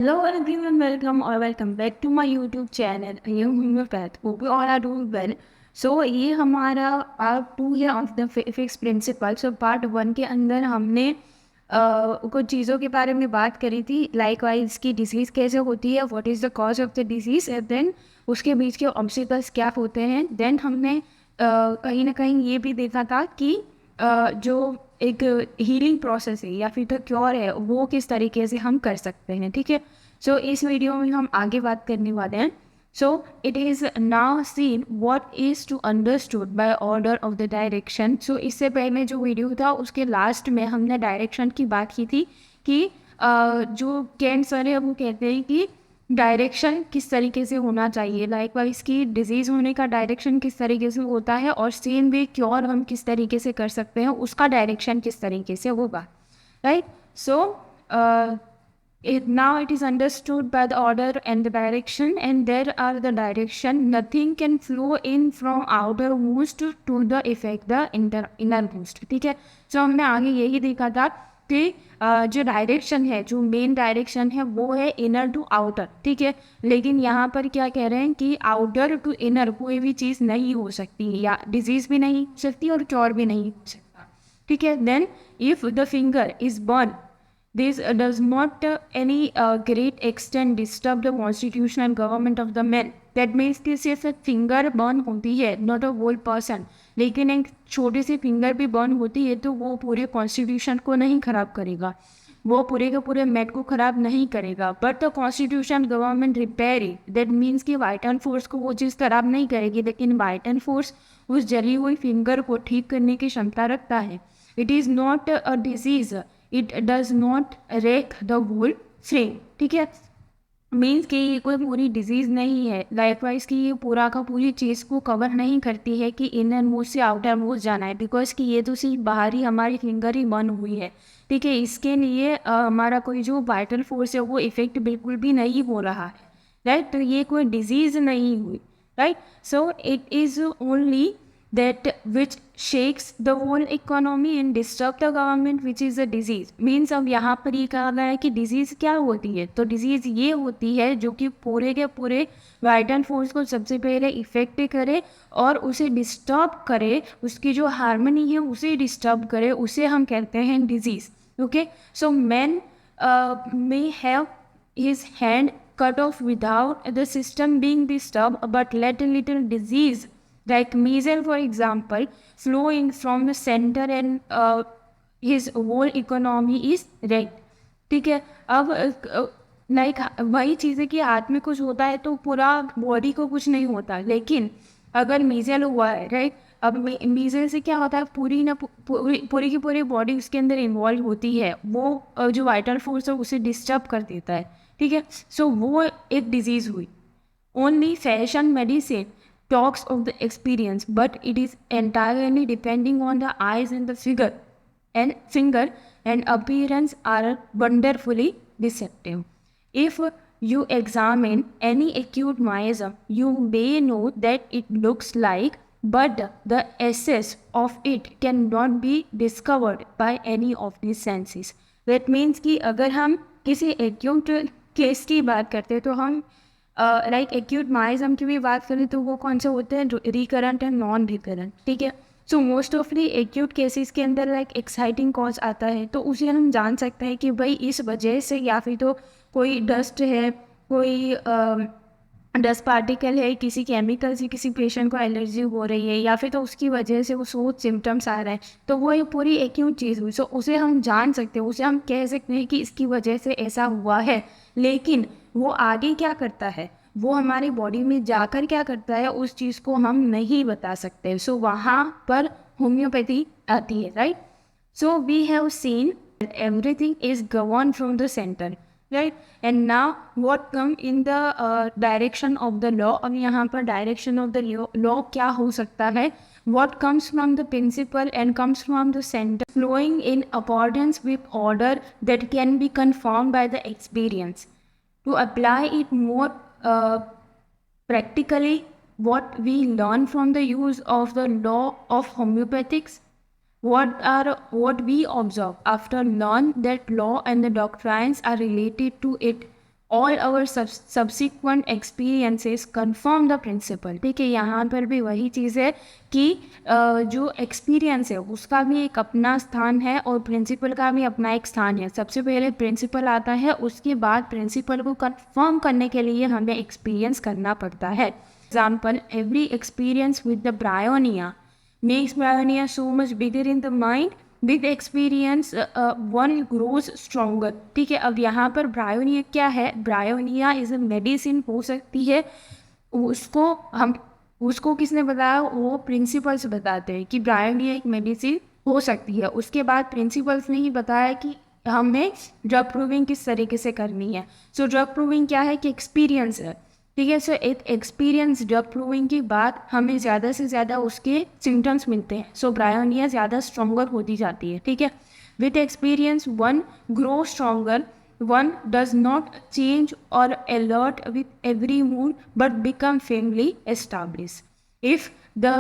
Hello everyone, welcome or welcome back to my YouTube channel. I am Homeopath. Hope you all are doing well. So ये हमारा part 2 है of the fix principle. So part 1 के अंदर हमने कुछ चीज़ों के बारे में बात करी थी, लाइक वाइज की डिजीज़ कैसे होती है, what is the cause of the disease, and then उसके बीच के ऑब्स्टिकल्स क्या होते हैं. देन हमने कहीं ना कहीं ये भी देखा था कि जो एक हीलिंग प्रोसेस है या फिर तो क्योर है वो किस तरीके से हम कर सकते हैं. ठीक है. सो इस वीडियो में हम आगे बात करने वाले हैं. So it is now seen what is to understood by order of the direction. So इससे पहले जो वीडियो था उसके लास्ट में हमने डायरेक्शन की बात की थी कि जो कैंट सर है वो कहते हैं कि डायरेक्शन किस तरीके से होना चाहिए, लाइक वाइज की डिजीज़ होने का डायरेक्शन किस तरीके से होता है और सेम वे क्योर हम किस तरीके से कर सकते हैं उसका डायरेक्शन किस तरीके से होगा. Right. So now it is understood by the order and the direction, and there are the direction. Nothing can flow in from outermost to the effect the innermost. ठीक है. सो हमने आगे यही देखा था कि जो डायरेक्शन है, जो मेन डायरेक्शन है वो है इनर टू आउटर. ठीक है. लेकिन यहाँ पर क्या कह रहे हैं कि आउटर टू इनर कोई भी चीज़ नहीं हो सकती, या डिजीज़ भी नहीं हो सकती और क्योर भी नहीं हो सकता. ठीक है. Then if the finger is burn, this does not any great extent disturb the constitution and government of the men. That means कि सिर्फ फिंगर बर्न होती है, नॉट अ होल पर्सन. लेकिन एक छोटी सी फिंगर भी बर्न होती है तो वो पूरे कॉन्स्टिट्यूशन को नहीं खराब करेगा, वो पूरे के पूरे मेट को खराब नहीं करेगा. But the constitution government repair it. That means कि वाइटल फोर्स को वो चीज़ खराब नहीं करेगी, लेकिन वाइटल फोर्स उस जली हुई फिंगर को ठीक करने की क्षमता रखता है. It is not a disease, it does not wreck the whole frame. ठीक है. मीन्स कि ये कोई पूरी डिजीज़ नहीं है, लाइकवाइज कि ये पूरा का पूरी चीज़ को कवर नहीं करती है कि इनर मोस्ट से आउटर मोस्ट जाना है, बिकॉज कि ये तो सिर्फ बाहरी हमारी फिंगर ही बन हुई है. ठीक है. इसके लिए हमारा कोई जो वाइटल फोर्स है वो इफेक्ट बिल्कुल भी नहीं हो रहा है. राइट. तो ये कोई डिजीज़ नहीं हुई. Right. So it is only that which shakes the whole economy and disturb the government, which is a disease. means अब यहाँ पर ये कहा गया है कि डिजीज़ क्या होती है. तो डिजीज़ ये होती है जो कि पूरे के पूरे वाइटल फोर्स को सबसे पहले इफेक्ट करे और उसे डिस्टर्ब करे, उसकी जो हार्मनी है उसे डिस्टर्ब करे, उसे हम कहते हैं disease. Okay. So man may have his hand cut off without the system being disturbed, but let a little disease like measles, for example, flowing from the center, and his whole economy is wrecked. ठीक है. अब like वही चीज़ है कि हाथ में कुछ होता है तो पूरा बॉडी को कुछ नहीं होता, लेकिन अगर मीजल हुआ है, राइट. अब मीजल से क्या होता है, पूरी ना पूरी की पूरी बॉडी उसके अंदर इन्वॉल्व होती है, वो जो वाइटल फोर्स है उसे डिस्टर्ब कर देता है. ठीक है. सो वो एक डिजीज़ हुई. Only fashion medicine talks of the experience, but it is entirely depending on the eyes and the finger and appearance are wonderfully deceptive. If you examine any acute miasm, you may know that it looks like, but the essence of it cannot be discovered by any of these senses. That means कि अगर हम किसी acute case की बात करते हैं तो हम लाइक एक्यूट माइजम की भी बात करें तो वो कौन से होते हैं, रिकरेंट एंड नॉन रिकरेंट. ठीक है. सो मोस्ट ऑफली एक्यूट केसेस के अंदर लाइक एक्साइटिंग कॉज आता है तो उसे हम जान सकते हैं कि भाई इस वजह से, या फिर तो कोई डस्ट है, कोई डस्ट पार्टिकल है, किसी केमिकल से किसी पेशेंट को एलर्जी हो रही है, या फिर तो उसकी वजह से वो सोच सिम्टम्स आ रहे हैं, तो वो ये पूरी एक्यूट चीज़ हुई. सो उसे हम जान सकते हैं, उसे हम कह सकते हैं कि इसकी वजह से ऐसा हुआ है. लेकिन वो आगे क्या करता है, वो हमारी बॉडी में जाकर क्या करता है, उस चीज़ को हम नहीं बता सकते. सो वहाँ पर होम्योपैथी आती है. Right. So we have seen everything is governed from the center, right. And now what come in the direction of the law. अब यहाँ पर direction of the law क्या हो सकता है, what comes from the principle and comes from the center, flowing in accordance with order that can be confirmed by the experience. To apply it more practically, what we learn from the use of the law of homeopathics, what we observe after learn that law and the doctrines are related to it all our subsequent experiences confirm the principle। ठीक है, यहाँ पर भी वही चीज़ है कि जो experience है उसका भी एक अपना स्थान है और प्रिंसिपल का भी अपना एक स्थान है। सबसे पहले प्रिंसिपल आता है, उसके बाद प्रिंसिपल को कंफर्म करने के लिए हमें एक्सपीरियंस करना पड़ता है। Example, every experience with the bryonia makes bryonia so much bigger in the mind। With experience one grows stronger. ठीक है, अब यहाँ पर ब्रायोनिया क्या है? ब्रायोनिया इज अ मेडिसिन हो सकती है, उसको किसने बताया? वो प्रिंसिपल्स बताते हैं कि ब्रायोनिया एक मेडिसिन हो सकती है। उसके बाद प्रिंसिपल्स ने ही बताया कि हमें ड्रग प्रूविंग किस तरीके से करनी है। सो ड्रग प्रूविंग क्या है कि एक्सपीरियंस है। ठीक है, सो एक एक्सपीरियंस ड्रग प्रूविंग के बाद हमें ज़्यादा से ज़्यादा उसके सिम्टम्स मिलते हैं। सो ब्रायोनिया ज़्यादा स्ट्रॉन्गर होती जाती है। ठीक है, with experience one grow stronger, one does not change or alert with every mood but become firmly established। The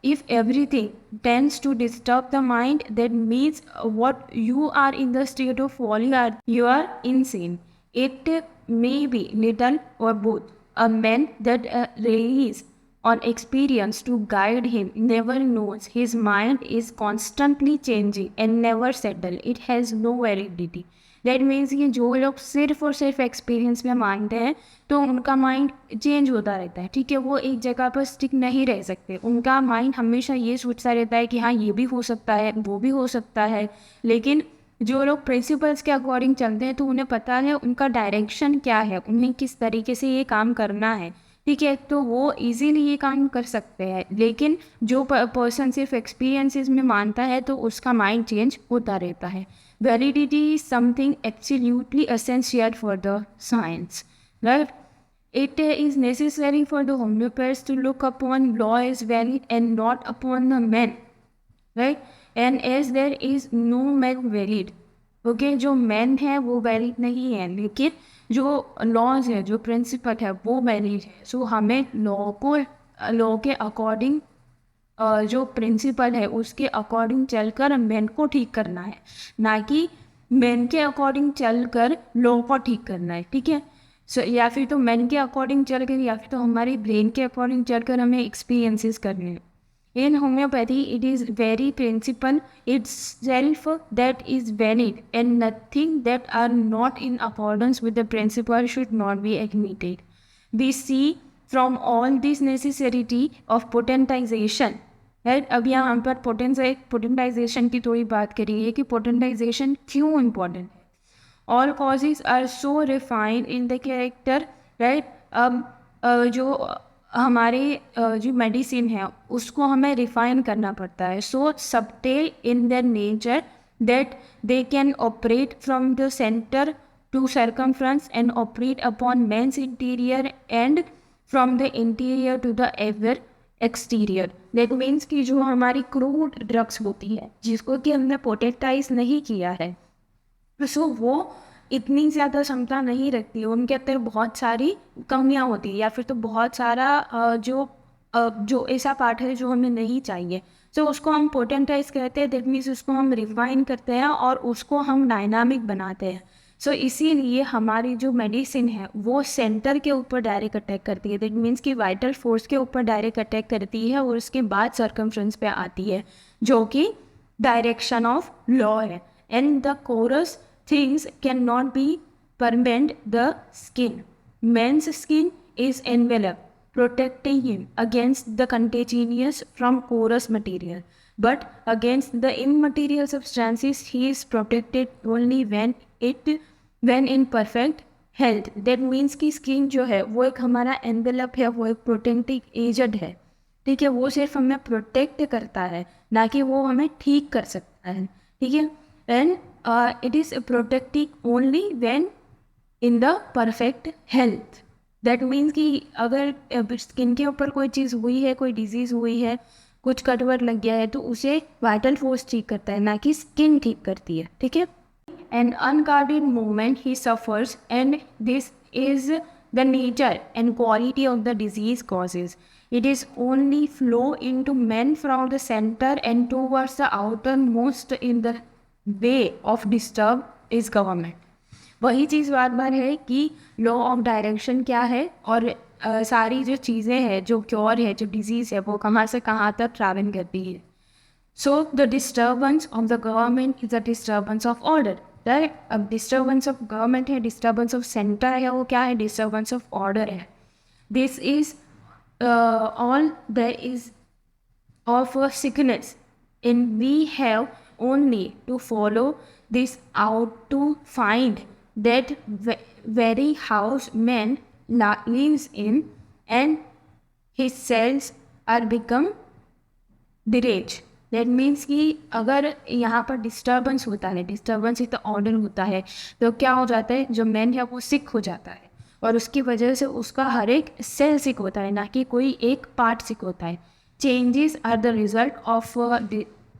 if everything tends to disturb the mind, that means what you are in the state of folly or you are insane। It may be little or both। A man that relies on experience to guide him never knows his mind is constantly changing and never settled। It has no validity। That means ये जो लोग सिर्फ और सिर्फ experience में मानते हैं तो उनका माइंड चेंज होता रहता है। ठीक है, वो एक जगह पर स्टिक नहीं रह सकते। उनका माइंड हमेशा ये सोचता रहता है कि हाँ ये भी हो सकता है, वो भी हो सकता है। लेकिन जो लोग प्रिंसिपल्स के अकॉर्डिंग चलते हैं तो उन्हें पता है उनका डायरेक्शन क्या है, उन्हें किस तरीके से ये काम करना है। ठीक है, तो वो इजीली ये काम कर सकते हैं। लेकिन जो पर्सन सिर्फ एक्सपीरियंसेस में मानता है तो उसका माइंड चेंज होता रहता है। Validity is something absolutely essential for the science, right? It is necessary for the homeopaths to look upon law as valid and not upon the man, right? And as there is no man valid, okay, जो man है वो valid नहीं है, लेकिन जो laws है, जो principal है वो वैलिड है। सो हमें लॉ के अकॉर्डिंग जो प्रिंसिपल है उसके अकॉर्डिंग चलकर मैन को ठीक करना है, ना कि मैन के अकॉर्डिंग चलकर लॉ को ठीक करना है। ठीक है, सो या फिर तो मैन के अकॉर्डिंग चलकर या फिर तो हमारी ब्रेन के अकॉर्डिंग चलकर हमें एक्सपीरियंसेस करने हैं। In homeopathy, it is very principle itself that is valid, and nothing that are not in accordance with the principle should not be admitted। We see from all this necessity of potentization, right? अब यहाँ पर potentisation की थोड़ी बात करिए कि potentisation क्यों important है। All causes are so refined in the character, right? अब जो हमारे जो मेडिसिन है उसको हमें रिफाइन करना पड़ता है। So subtle in their nature that they can operate from the centre to circumference and operate upon man's interior and from the interior to the ever exterior. That means कि जो हमारी crude drugs होती है जिसको कि हमने potentise नहीं किया है, सो वो इतनी ज़्यादा क्षमता नहीं रखती है, उनके अंदर बहुत सारी कमियां होती है या फिर तो बहुत सारा जो ऐसा पार्ट है जो हमें नहीं चाहिए। सो उसको हम पोटेंटाइज करते हैं। दैट मीन्स उसको हम रिफाइन करते हैं और उसको हम डायनामिक बनाते हैं। सो इसीलिए हमारी जो मेडिसिन है वो सेंटर के ऊपर डायरेक्ट अटैक करती है। दैट मीन्स कि वाइटल फोर्स के ऊपर डायरेक्ट अटैक करती है और उसके बाद सर्कमफ्रेंस पे आती है जो कि डायरेक्शन ऑफ लॉ है। And the coarse things cannot be permeate the skin। Man's skin is enveloped, protecting him against the contagious from porous material, but against the immaterial substances he is protected only when in perfect health। That means कि skin जो है वो एक हमारा envelope है, वो एक protecting agent है। ठीक है, वो सिर्फ हमें प्रोटेक्ट करता है, ना कि वो हमें ठीक कर सकता है। ठीक है, and it is protecting only when in the perfect health। that means कि अगर स्किन के ऊपर कोई चीज़ हुई है, कोई डिजीज़ हुई है, कुछ कटवर लग गया है तो उसे वाइटल फोर्स ठीक करता है, ना कि स्किन ठीक करती है। ठीक है, एन अनगार्डेड मूवमेंट ही suffers and this is the nature and quality of the disease causes। It is only flow into men from the center and towards the outermost in the way of disturb is government। वही चीज़ बार बार है कि law of direction क्या है, और सारी जो चीज़ें हैं, जो क्योर है, जो डिजीज़ है, वो कहाँ से कहाँ तक ट्रैवल करती है. So the disturbance of the government is a disturbance of order, right? अब disturbance of government है, disturbance of center है, वो क्या है? Disturbance of order है. This is all there is of a sickness, and we have only to follow this out to find that very house man lives in, and his cells are become deranged. That means कि अगर यहाँ पर disturbance होता है, disturbance in the order होता है, तो क्या हो जाता है, जो मैन है वो सिक हो जाता है, और उसकी वजह से उसका हर एक सेल सिक होता है, ना कि कोई एक पार्ट सिक होता है. Changes are the result of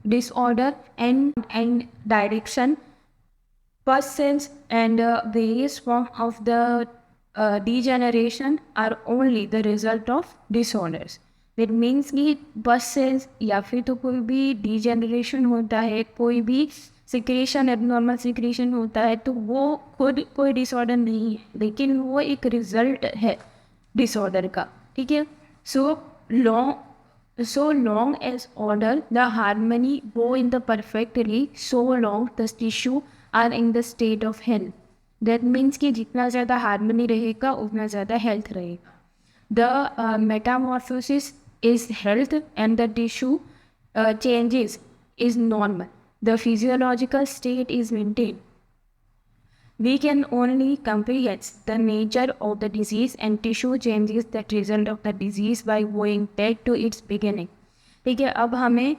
disorder and direction. Persons and various forms of the degeneration are only the result of disorders. That means कि persons या फिर तो कोई भी डिजेनरेशन होता है, कोई भी सिक्रेशन एबनॉर्मल सिक्रेशन होता है, तो वो खुद कोई डिसऑर्डर नहीं है, लेकिन वो एक रिजल्ट है डिसऑर्डर का. ठीक है. So long as order, the harmony go in the perfectly, so long the tissue are in the state of health. That means कि जितना ज़्यादा हार्मनी रहेगा उतना ज़्यादा हेल्थ रहेगा. The metamorphosis is health and the tissue changes is normal. The physiological state is maintained. We can only comprehend the nature of the disease and tissue changes that result of the disease by going back to its beginning. ठीक है. अब हमें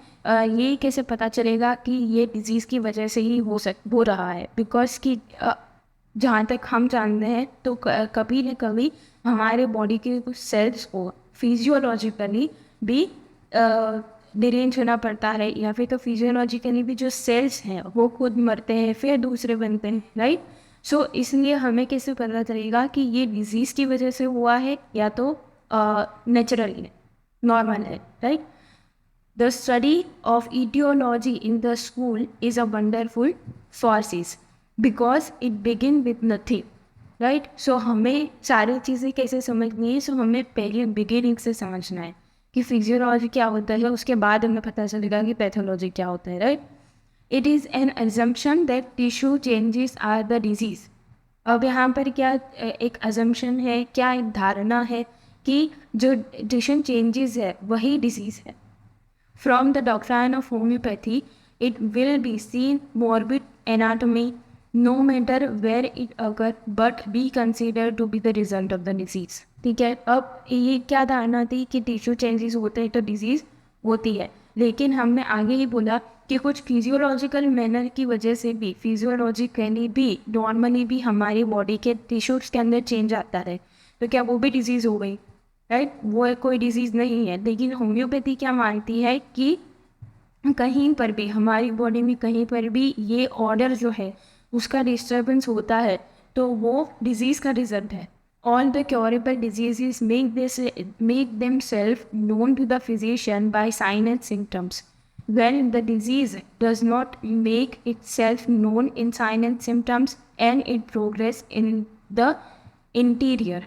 ये कैसे पता चलेगा कि ये डिजीज़ की वजह से ही हो रहा है, बिकॉज कि जहाँ तक हम जानते हैं तो कभी न कभी हमारे बॉडी के कुछ सेल्स को फिजियोलॉजिकली भी डिरेंज होना पड़ता है, या फिर तो फिजियोलॉजिकली भी जो सेल्स हैं वो खुद मरते हैं फिर दूसरे बनते हैं, राइट. सो इसलिए हमें कैसे पता चलेगा कि ये डिजीज़ की वजह से हुआ है या तो नेचुरल है, नॉर्मल है, right. The study of etiology in the school is a wonderful process because it begin with nothing, right. So हमें सारी चीज़ें कैसे समझनी है, सो हमें पहले बिगिनिंग से समझना है कि फिजियोलॉजी क्या होता है, उसके बाद हमें पता चलेगा कि पैथोलॉजी क्या होता है, right. It is an assumption that tissue changes are the disease. अब यहाँ पर क्या एक assumption है, क्या एक धारणा है कि जो टिश्यू चेंजेस है वही डिजीज़ है. From the doctrine of homeopathy, it will be seen morbid anatomy, no matter where it occur, but be considered to be the result of the disease. ठीक है. अब ये क्या धारणा थी कि टिश्यू चेंजेस होते हैं तो डिजीज़ होती है, लेकिन हमने आगे ही बोला कि कुछ फिजियोलॉजिकल मैनर की वजह से भी, फिजियोलॉजिकली भी, नॉर्मली भी हमारी बॉडी के टिश्यूज़ के अंदर चेंज आता है, तो क्या वो भी डिजीज़ हो गई, राइट. वो कोई डिजीज़ नहीं है. लेकिन होम्योपैथी क्या मानती है कि कहीं पर भी हमारी बॉडी में कहीं पर भी ये ऑर्डर जो है उसका डिस्टर्बेंस होता है तो वो डिजीज़ का रिजल्ट है. All the curable diseases make themselves known to the physician by signs and symptoms. When the disease does not make itself known in signs and symptoms and it progress in the interior.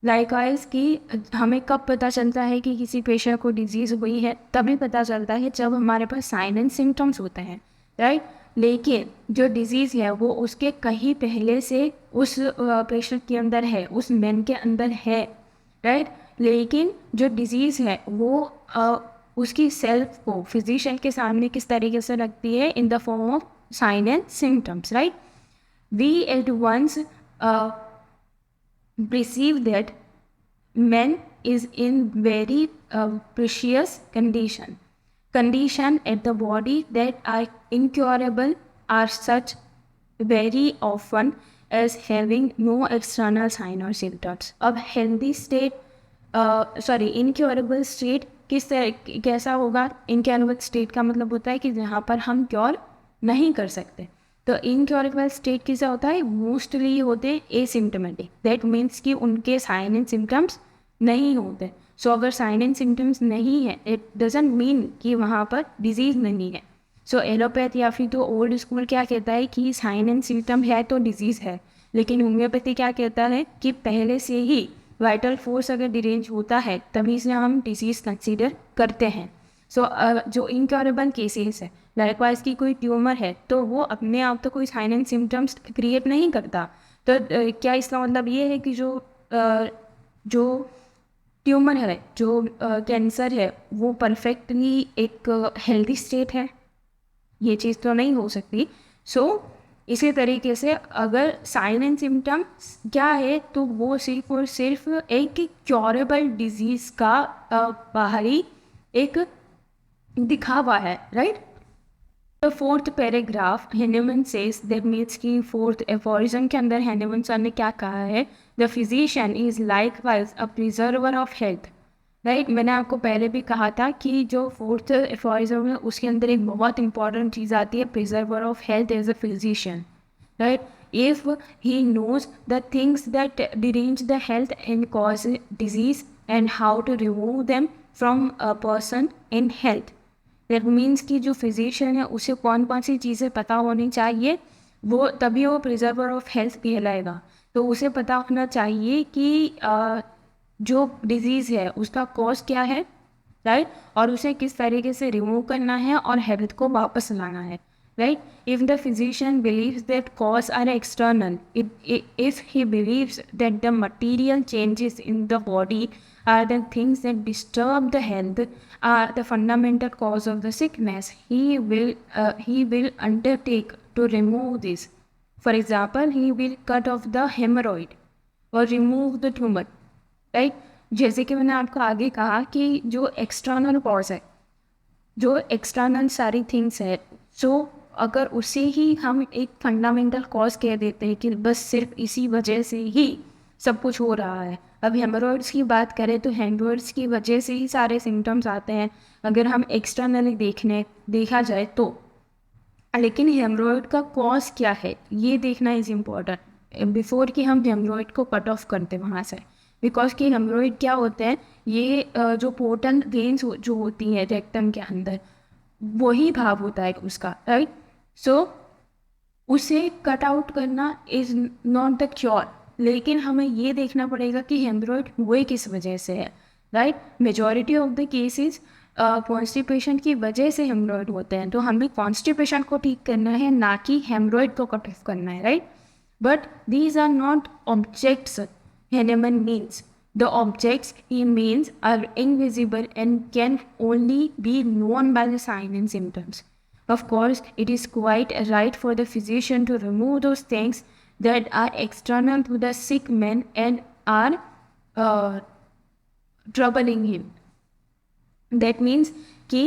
Likewise कि हमें कब पता चलता है कि किसी patient को disease हुई है, तभी पता चलता है जब हमारे पास साइन एंड सिम्टम्स होते हैं, राइट. लेकिन जो डिज़ीज़ है वो उसके कहीं पहले से उस पेशेंट के अंदर है, उस मैन के अंदर है, राइट. लेकिन जो डिज़ीज़ है वो उसकी सेल्फ को फिजिशियन के सामने किस तरीके से रखती है, in the form of sign and symptoms, right. We at once perceive that man is in very precious condition at the body that are incurable are such very often as having no external sign or symptoms. अब healthy state incurable state कैसा होगा. incurable state का मतलब होता है कि जहाँ पर हम क्योर नहीं कर सकते. तो इनक्योरेबल स्टेट कैसा होता है, मोस्टली होते एसिम्टोमेटिक. दैट मीन्स कि उनके साइन एंड सिम्टम्स नहीं होते. सो अगर साइन एंड सिम्टम्स नहीं है इट डजंट मीन कि वहाँ पर डिजीज़ नहीं है. सो एलोपैथ या फिर तो ओल्ड स्कूल क्या कहता है कि साइन एंड सिम्टम है तो डिजीज़ है, लेकिन होम्योपैथी क्या कहता है कि पहले से ही वाइटल फोर्स अगर डिरेंज होता है तभी से हम डिजीज़ कंसीडर करते हैं। सो जो इनक्योरेबल केसेस है, लाइकवाइज की कोई ट्यूमर है तो वो अपने आप तो कोई साइन एंड सिम्टम्स क्रिएट नहीं करता। तो क्या इसका मतलब ये है कि जो ट्यूमर है, जो कैंसर है, वो परफेक्टली एक हेल्दी स्टेट है? ये चीज़ तो नहीं हो सकती। सो इसी तरीके से अगर साइन एंड सिम्टम्स क्या है तो वो सिर्फ और सिर्फ एक क्योरेबल डिजीज़ का बाहरी एक दिखावा है, right? The fourth paragraph Hahnemann says, that means कि फोर्थ एफोरिज्म के अंदर हैनेमन सर ने क्या कहा है, the physician is likewise a preserver of health, right? मैंने आपको पहले भी कहा था कि जो फोर्थ एफोरिज्म है उसके अंदर एक बहुत इंपॉर्टेंट चीज़ आती है, preserver of health as a physician, right? If he knows the things that derange the health and cause disease and how to remove them from a person in health, that means कि जो physician है उसे कौन कौन सी चीज़ें पता होनी चाहिए, वो तभी वो प्रिजर्वर ऑफ हेल्थ कहलाएगा। तो उसे पता होना चाहिए कि जो डिजीज़ है उसका कॉज क्या है, राइट? और उसे किस तरीके से रिमूव करना है और हेल्थ को वापस लाना है, right? If the physician believes that cause are external, if he believes that the material changes in the body are the things that disturb the health, are the fundamental cause of the sickness, he will undertake to remove this. For example, he will cut off the hemorrhoid or remove the tumor, right? जैसे कि मैंने आपको आगे कहा कि जो external cause है, जो एक्सटर्नल सारी थिंग्स है, सो अगर उसे ही हम एक फंडामेंटल कॉज कह देते हैं कि बस सिर्फ इसी वजह से ही सब कुछ हो रहा है। अब हेमरॉइड्स की बात करें तो हेमरॉइड्स की वजह से ही सारे सिम्टम्स आते हैं अगर हम एक्सटर्नली देखा जाए तो। लेकिन हेमरॉइड का कॉज क्या है ये देखना इज़ इम्पॉर्टेंट बिफोर कि हम हेमरॉइड को कट ऑफ करते वहाँ से। बिकॉज कि हेमरॉइड क्या होते हैं, ये जो पोर्टल वेन्स जो होती हैं रेक्टम के अंदर, वही भाव होता है उसका, राइट? सो उसे कट आउट करना इज़ नॉट द क्योर, लेकिन हमें ये देखना पड़ेगा कि हेमरॉइड हुए किस वजह से है, right? Majority of the cases constipation की वजह से हेमरॉइड होते हैं, तो हमें कॉन्स्टिपेशन को ठीक करना है, ना कि हेमरॉइड को कट ऑफ करना है, right? But these are not objects Hahnemann means. The objects he means are invisible and can only be known by the signs and symptoms. Of course, it is quite right for the physician to remove those things that are external to the sick man and are troubling him. That means कि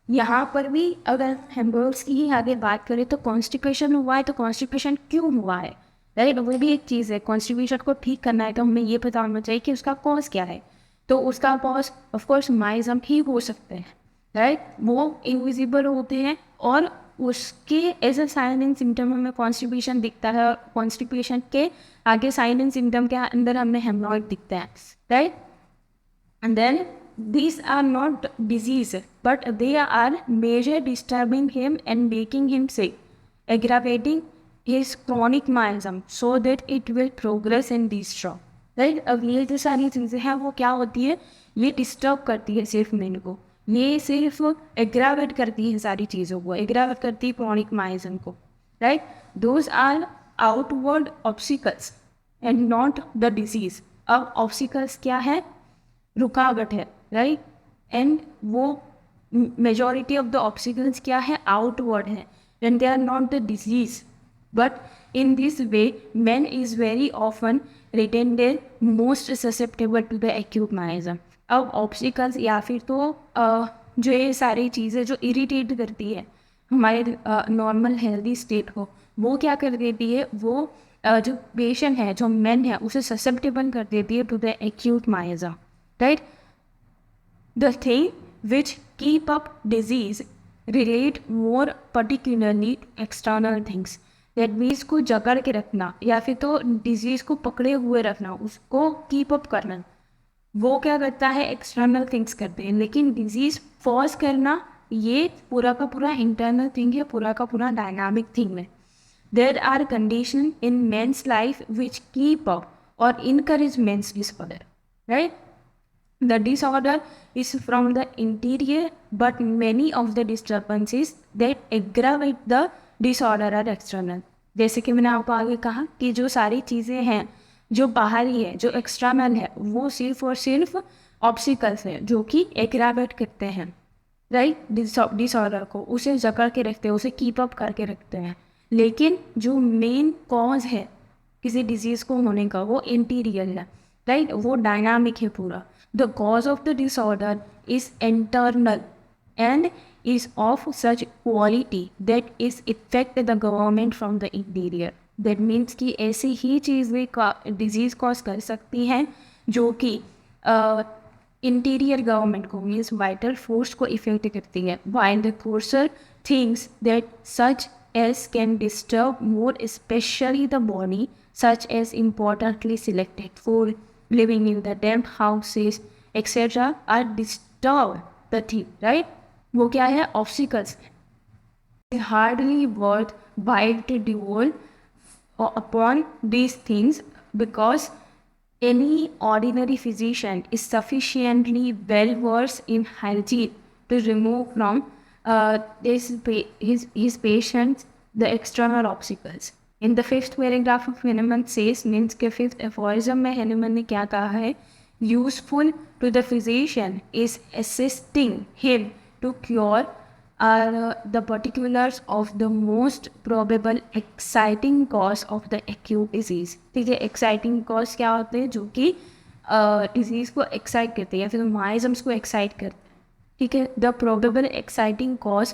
यहाँ पर भी अगर haemorrhoids की ही आगे बात करें तो कॉन्स्टिपेशन हुआ है, तो कॉन्स्टिपेशन क्यों हुआ है, राइट? वो भी एक चीज़ है। कॉन्स्टिपेशन को ठीक करना है तो हमें ये पता होना चाहिए कि उसका कॉज क्या है। तो उसका कॉज ऑफकोर्स माइजम ही हो सकते हैं, राइट? वो इनविजिबल होते हैं और उसके as a sign and symptom हमें कॉन्स्टिपेशन दिखता है, और कॉन्स्टिपेशन के आगे साइन एंड सिम्टम के अंदर हमें हेमरॉइड दिखता है, right? And then these are not disease but they are major disturbing him and making him sick, aggravating his chronic miasm so that it will progress and destroy, right? अब ये जो सारी चीज़ें हैं वो क्या होती है, ये डिस्टर्ब करती है सिर्फ मेन को, ये सिर्फ एग्रावेट करती है सारी चीज़ों को, एग्रावेट करती है chronic miasm को, right? Those are outward obstacles and not the disease. अब obstacles क्या है, रुकावट है, राइट? एंड वो मेजॉरिटी ऑफ द ऑब्स्टिकल्स क्या है, आउटवर्ड है, and they are not the disease. But in this way man is very often rendered most susceptible to the acute miasm. अब ऑब्स्टिकल्स या फिर तो जो ये सारी चीज़ें जो इरिटेट करती है हमारे नॉर्मल हेल्दी स्टेट को, वो क्या कर देती है, वो जो पेशेंट है, जो मैन है, उसे ससेप्टेबल कर देती है to the acute miasm, right? The thing which keep up disease relate more particularly to external things. That means को जकड़ के रखना या फिर तो डिजीज़ को पकड़े हुए रखना, उसको कीप अप करना, वो क्या करता है, एक्सटर्नल थिंग्स करते हैं। लेकिन डिजीज़ पॉज करना ये पूरा का पूरा इंटरनल थिंग है, पूरा का पूरा डायनामिक थिंग है। There are condition in man's life which keep up और encourage man's disorder, right? The disorder is from the interior, but many of the disturbances that aggravate the disorder are external. जैसे कि मैंने आपको आगे कहा कि जो सारी चीज़ें हैं जो बाहरी है, जो एक्सटर्नल है, वो सिर्फ और सिर्फ ऑब्स्टिकल्स हैं जो कि एग्रावेट करते हैं, राइट? डिसऑर्डर को उसे जकड़ के रखते हैं, उसे कीप अप करके रखते हैं। लेकिन जो मेन कॉज है किसी डिजीज़ को होने का वो इंटीरियर है, राइट? वो डायनामिक है पूरा। The cause of the disorder is internal and is of such quality that is affect the government from the interior. That means कि ऐसी ही चीज़ें का डिजीज़ कॉज कर सकती हैं जो कि इंटीरियर गवर्नमेंट को मीन्स वाइटल फोर्स को इफेक्ट करती है, while the coarser things that such as can disturb more especially the body, such as importantly selected for living in the damp houses etc. are disturb the thing, right? वो क्या है? Obstacles है। Hardly worth while to dwell upon these things because any ordinary physician is sufficiently well versed in hygiene to remove from his patients the external obstacles. In the fifth paragraph of Hahnemann says means के fifth aphorism में Hahnemann ने क्या कहा है? Useful to the physician is assisting him to cure the particulars of the most probable exciting cause of the acute disease. ठीक है, exciting cause क्या होते हैं? जो कि डिजीज़ को एक्साइट करते हैं या फिर माइजम्स को एक्साइट करते हैं, ठीक है? The probable exciting cause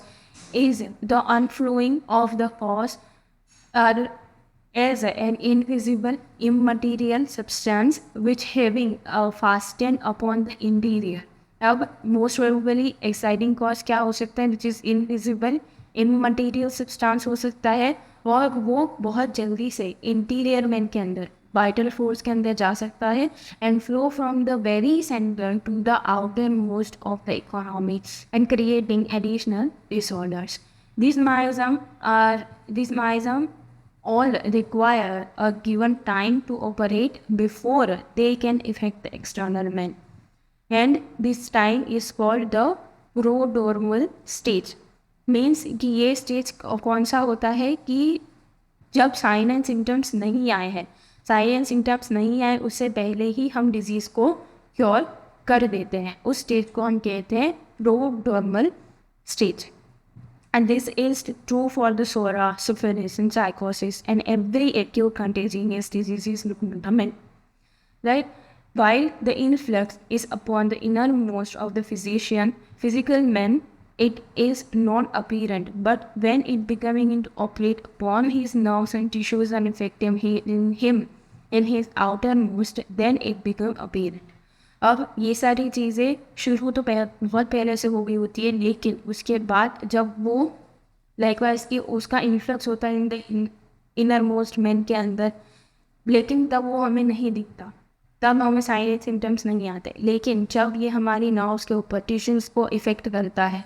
is the inflowing of the cause as an invisible immaterial substance which having fastened upon the interior. अब मोस्ट प्रोबेबली एक्साइटिंग कॉज क्या हो सकता है? Which is invisible immaterial substance हो सकता है और वो बहुत जल्दी से इंटीरियर मैन के अंदर वाइटल फोर्स के अंदर जा सकता है and flow from the very centre to the outermost of the economy and creating additional disorders. These miasm all require a given time to operate before they can affect the external man. And this time is called the prodromal stage. Means कि ये stage कौन सा होता है कि जब sign and symptoms नहीं आए हैं, साइन एंड सिम्टम्स नहीं आए उससे पहले ही हम डिजीज़ को क्योर कर देते हैं, उस स्टेज को हम कहते हैं prodromal stage. And this is true for the SORA, syphilis, and psychosis, and every acute contagious disease recruitment, right? While the influx is upon the innermost of the physical man, it is not apparent. But when it becoming to operate upon his nerves and tissues and affecting in his outermost, then it become apparent. अब ये सारी चीज़ें शुरू तो बहुत पहले से हो गई होती है, लेकिन उसके बाद जब वो लाइकवाइज कि उसका इन्फ्लक्स होता है in the inner most man के अंदर, लेकिन तब वो हमें नहीं दिखता, तब हमें साइन एंड सिम्टम्स नहीं आते. लेकिन जब ये हमारी नर्व्स के ऊपर टिश्यूज़ को इफ़ेक्ट करता है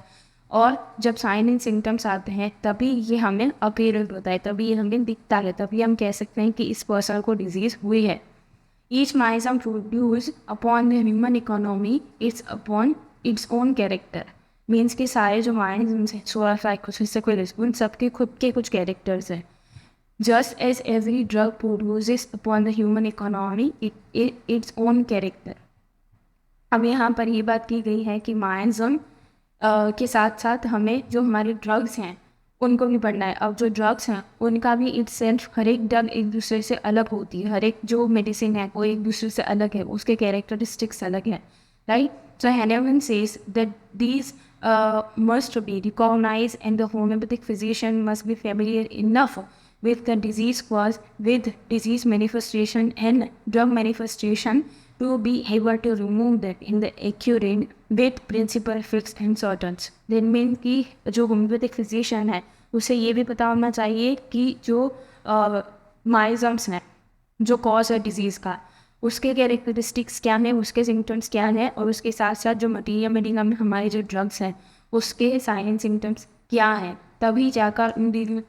और जब साइन एंड सिम्टम्स आते हैं तभी ये हमें अपीयरेंट होता है, तभी ये हमें दिखता है, तभी हम कह सकते हैं कि इस पर्सन को डिजीज़ हुई है. Each miasm produced upon the human economy is upon its own character. Means कि सारे जो miasms हैं, SORA, psychosis, syphilis, उन सबके खुद के कुछ characters हैं. Just as every drug produces upon the human economy its own character. अब यहाँ पर ये बात की गई है कि miasm के साथ साथ हमें जो हमारे ड्रग्स हैं उनको भी पढ़ना है. अब जो ड्रग्स हैं उनका भी इट सेल्फ, हर एक ड्रग एक दूसरे से अलग होती है, हर एक जो मेडिसिन है वो एक दूसरे से अलग है, उसके कैरेक्टरिस्टिक्स अलग हैं, right? So Hahnemann says that these must be recognized and the homeopathic physician must be familiar enough with the disease cause, with disease manifestation and drug manifestation to be able to remove that in the accurate with principle fixed and certain. That means कि जो homeopathic physician है उसे ये भी पता होना चाहिए कि जो माइजम्स हैं, जो कॉज है डिजीज़ का, उसके कैरेक्टरिस्टिक्स क्या हैं, उसके सिम्टम्स क्या हैं, और उसके साथ साथ जो मटीरियल में हमारे जो ड्रग्स हैं उसके साइन एंड सिम्टम्स क्या है, तभी जाकर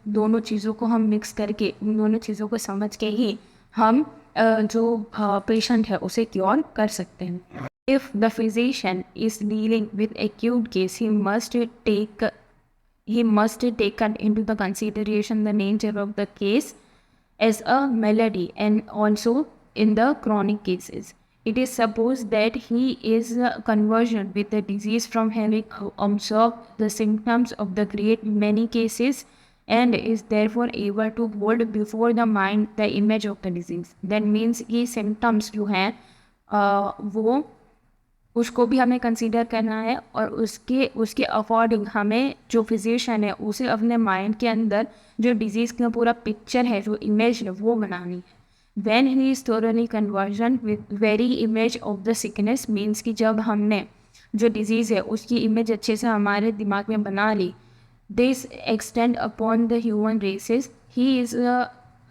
दोनों चीज़ों को हम मिक्स करके, उन दोनों चीज़ों को समझ के ही हम जो पेशेंट है उसे क्योर कर सकते हैं. If the physician is dealing with acute case, he must take into the consideration the nature of the case as a malady, and also in the chronic cases. It is supposed that he is conversion with the disease from having observed the symptoms of the great many cases and is therefore able to hold before the mind the image of the disease. That means ये symptoms जो हैं वो उसको भी हमें consider करना है और उसके अकॉर्डिंग हमें जो फिजिशियन है उसे अपने माइंड के अंदर जो डिजीज़ का पूरा पिक्चर है, जो इमेज है, वो बनानी है. When he is thoroughly conversion with very image of the sickness, means कि जब हमने जो डिजीज़ है उसकी इमेज अच्छे से हमारे दिमाग में बना ली, this extend upon the human races, he is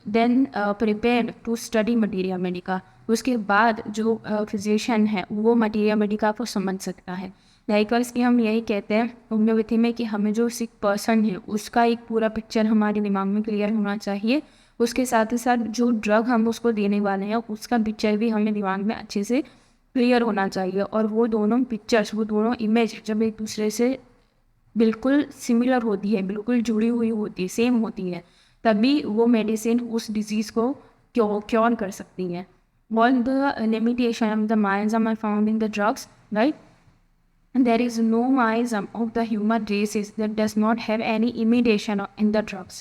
then prepared to study materia medica. उसके बाद जो फिजिशियन है वो मटीरिया मेडिका को समझ सकता है. लाइकवाइज कि हम यही कहते हैं होम्योपैथी में कि हमें जो सिक पर्सन है उसका एक पूरा पिक्चर हमारे दिमाग में क्लियर होना चाहिए. उसके साथ ही साथ जो ड्रग हम उसको देने वाले हैं उसका पिक्चर भी हमें दिमाग में अच्छे से क्लियर होना चाहिए. और वो दोनों पिक्चर्स, वो दोनों इमेज जब एक दूसरे से बिल्कुल सिमिलर होती है, बिल्कुल जुड़ी हुई होती है, सेम होती है, तभी वो मेडिसिन उस डिजीज़ को क्योर कर सकती है. All the limitation of the mechanism are found in the drugs, right? And there is no mechanism of the human races that does not have any imitation in the drugs.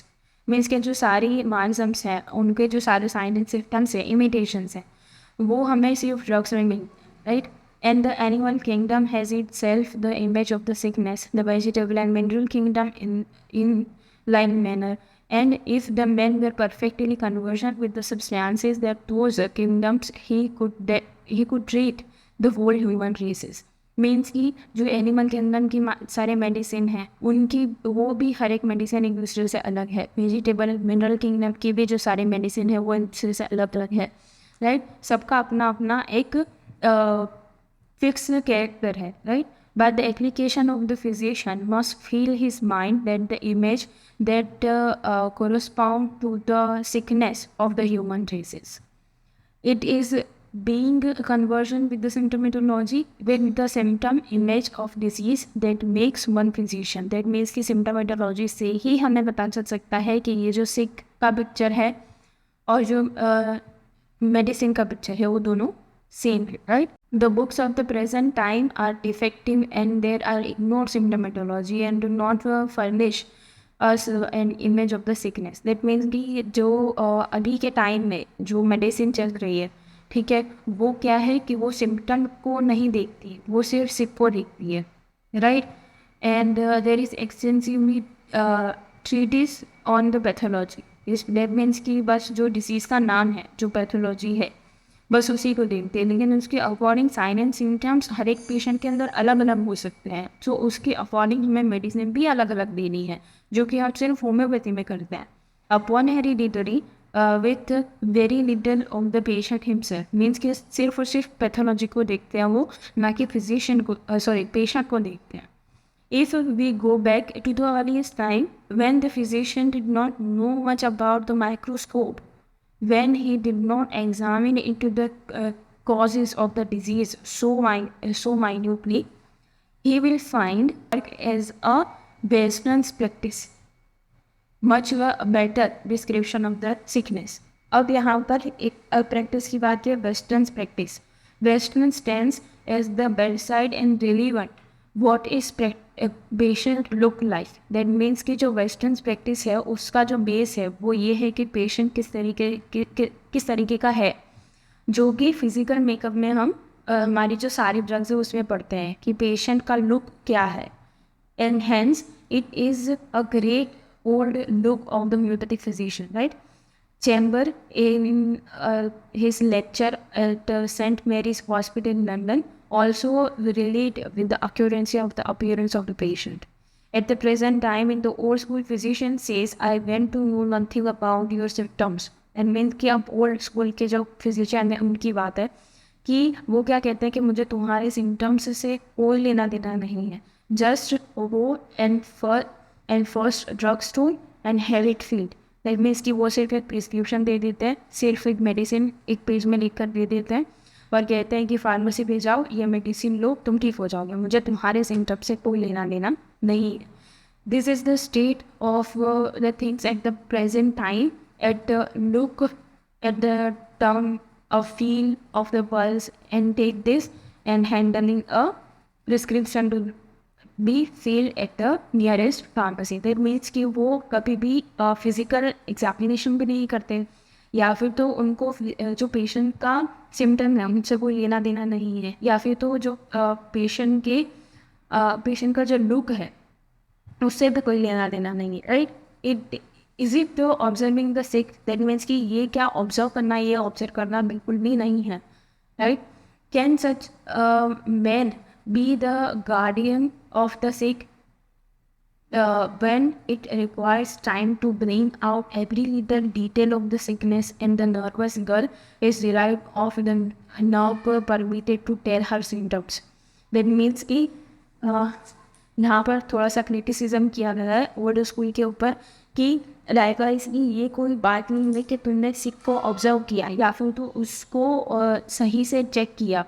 Means के जो सारी mechanisms हैं उनके जो सारे sign and symptoms हैं, imitations हैं, वो हमें सिर्फ ड्रग्स में मिलते हैं, right? And the animal kingdom has itself the image of the sickness, the vegetable and mineral kingdom in like manner. And if the men were perfectly conversant with the substances that those kingdoms, he could treat the whole human races. Means कि जो animal kingdom की सारे medicine हैं उनकी वो भी हर एक medicine एक दूसरे से अलग है. वेजिटेबल मिनरल किंगडम की भी जो सारे मेडिसिन है वो एक दूसरे से अलग अलग है, राइट? सबका अपना अपना एक fixed character है, right? But the application of the physician must fill his mind that the image that correspond to the sickness of the human races. It is being a conversion with the symptomatology with the symptom image of disease that makes one physician. That means कि symptomatology से ही हमें पता चल सकता है कि ये जो sick का picture है और जो medicine का picture है वो दोनों same है, right? The books of the present time are defective and there are ignored symptomatology and do not furnish us an image of the sickness. That means कि जो अभी के टाइम में जो मेडिसिन चल रही है, ठीक है, वो क्या है कि वो सिम्टम को नहीं देखती, वो सिर्फ सिक को देखती है, right? And there is extensively treatise on the pathology. इस डेट मीन्स कि बस जो डिसीज़ का नाम है, जो पैथोलॉजी है, बस उसी को देखते हैं, लेकिन उसके अकॉर्डिंग साइन एंड सिम्टम्स हर एक पेशेंट के अंदर अलग अलग हो सकते हैं. तो उसके अकॉर्डिंग हमें मेडिसिन भी अलग अलग देनी है, जो कि हम सिर्फ होम्योपैथी में करते हैं. Upon hereditary with very little of the patient himself, means कि सिर्फ और सिर्फ पैथोलॉजी को देखते हैं वो, ना कि फिजिशियन को, पेशेंट को देखते हैं. If we go back to the earliest time, when the physician did not know much about the microscope, when he did not examine into the causes of the disease so minutely, he will find as a Western's practice much better description of the sickness. अब यहाँ पर एक practice की बात है, western practice. Western stands as the bedside and relevant what is patient look like. That means कि जो western practice है उसका जो बेस है वो ये है कि पेशेंट किस तरीके का है, जो कि फिजिकल मेकअप में हम हमारी जो सारी ड्रग्स है उसमें पढ़ते हैं कि पेशेंट का लुक क्या है. And hence it is a great old look of the homeopathic physician, right? Chamber in his lecture at St. Mary's Hospital in London also relate with the accuracy of the appearance of the patient. At the present time, in the old school physician says, I went to know nothing about your symptoms. And means कि अब old school के जो physician है उनकी बात है कि वो क्या कहते हैं कि मुझे तुम्हारे symptoms से कोई लेना देना नहीं है. Just go and and first drug store and have it field. That means कि वो सिर्फ एक प्रिस्क्रिप्शन दे देते हैं, सिर्फ एक मेडिसिन एक पेज में लिख कर दे देते हैं और कहते हैं कि फार्मेसी पे जाओ, ये मेडिसिन लो, तुम ठीक हो जाओगे, मुझे तुम्हारे सिम्टम से कोई लेना देना नहीं है। This is the state of the things at the present time, at look at the term of feel of the pulse and take this and handling a prescription to be filled at the nearest pharmacy। That means कि वो कभी भी physical examination भी नहीं करते या फिर तो उनको जो पेशेंट का सिम्टम है उनसे कोई लेना देना नहीं है, या फिर तो जो पेशेंट का जो लुक है उससे भी कोई लेना देना नहीं है, राइट। इट इज इट तो observing the sick, that means कि ये क्या ऑब्जर्व करना, ये ऑब्जर्व करना बिल्कुल भी नहीं है, right. Can such man be the guardian of the sick when it requires time to bring out every little detail of the sickness, and the nervous girl is derived of the nerve permitted to tell her symptoms। That means कि यहाँ पर थोड़ा सा criticism किया गया है old school के ऊपर कि लाइकवाइज की ये कोई बात नहीं है कि तुमने सिक को ऑब्जर्व किया या फिर तो उसको सही से चेक किया।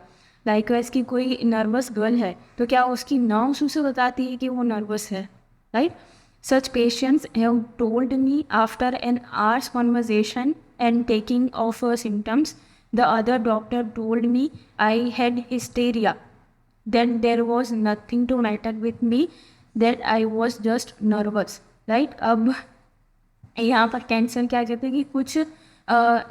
लाइकवाइज की कोई नर्वस गर्ल है तो क्या उसकी नर्व्स उसे बताती है कि वो नर्वस है, right. Such patients have told me after an hours conversation and taking of symptoms, the other doctor told me I had hysteria, then there was nothing to matter with me, that I was just nervous, right। अब यहाँ पर cancer क्या कहते हैं कि कुछ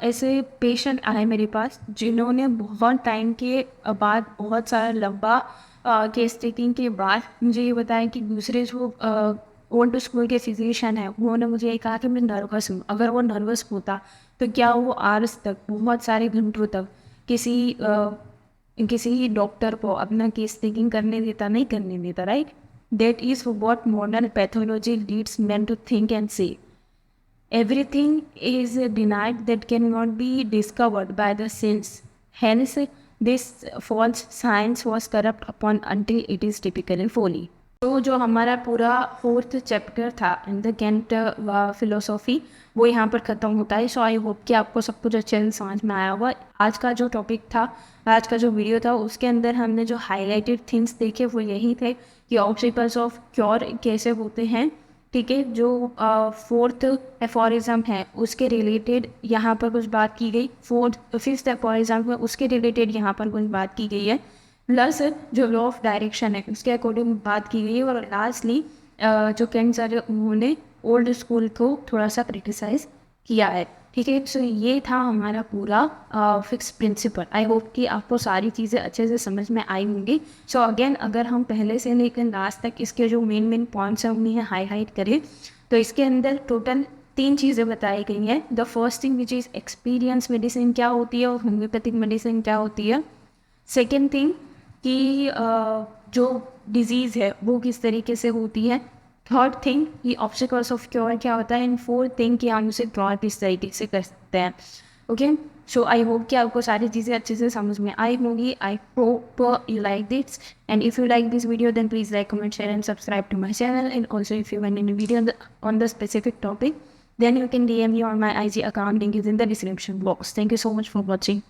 ऐसे patient आए मेरे पास जिन्होंने बहुत टाइम के बाद, बहुत सारा लंबा केस टेकिंग के बाद मुझे ये बताया कि दूसरे जो ओल्ड स्कूल के फिजिशियन है उन्होंने मुझे ये कहा कि मैं नर्वस हूँ। अगर वो नर्वस होता तो क्या वो आवर्स तक, बहुत सारे घंटों तक किसी डॉक्टर को अपना केस टेकिंग करने देता, नहीं करने देता, right. That is what modern pathology leads men to think and say। Everything is denied that cannot be discovered by the sense, hence this false science was corrupt upon until it is typically folly। तो जो हमारा पूरा 4th chapter था in the cantt philosophy वो यहाँ पर ख़त्म होता है। सो आई होप कि आपको सब कुछ अच्छे से समझ में आया होगा। आज का जो टॉपिक था, आज का जो वीडियो था, उसके अंदर हमने जो हाईलाइटेड थिंग्स देखे वो यही थे कि ऑब्स्टिकल्स ऑफ क्योर कैसे होते हैं, ठीक है। जो 4th एफोरिज्म है उसके रिलेटेड यहाँ पर कुछ बात की गई, 5th एफोरिज्म है उसके रिलेटेड यहाँ पर कुछ बात की गई है, प्लस जो लॉ ऑफ डायरेक्शन है उसके अकॉर्डिंग बात की गई है, और लास्टली जो कैंट सर उन्होंने ओल्ड स्कूल को थोड़ा सा क्रिटिसाइज किया है, ठीक है। सो ये था हमारा पूरा फिक्स प्रिंसिपल। आई होप कि आपको सारी चीज़ें अच्छे से समझ में आई होंगी। सो अगेन अगर हम पहले से लेकर लास्ट तक इसके जो मेन पॉइंट्स हैं उन्हें हाईलाइट करें तो इसके अंदर टोटल 3 चीज़ें बताई गई हैं। The first thing which is experience medicine क्या होती है और होम्योपैथिक मेडिसिन क्या होती है। सेकेंड थिंग कि जो डिज़ीज़ है वो किस तरीके से होती है। थर्ड थिंग कि ऑब्स्टिकल्स ऑफ क्योर क्या होता है। एंड फोर्थ थिंग कि हम उसे क्योर किस तरीके से कर सकते हैं। ओके, सो आई होप कि आपको सारी चीज़ें अच्छे से समझ में आई होंगी। I hope you like this, and if you like this video then please like, comment, share and subscribe to my channel. And also if you want any video on the specific topic then you can DM me on my IG account, link is in the description box. Thank you so much for watching.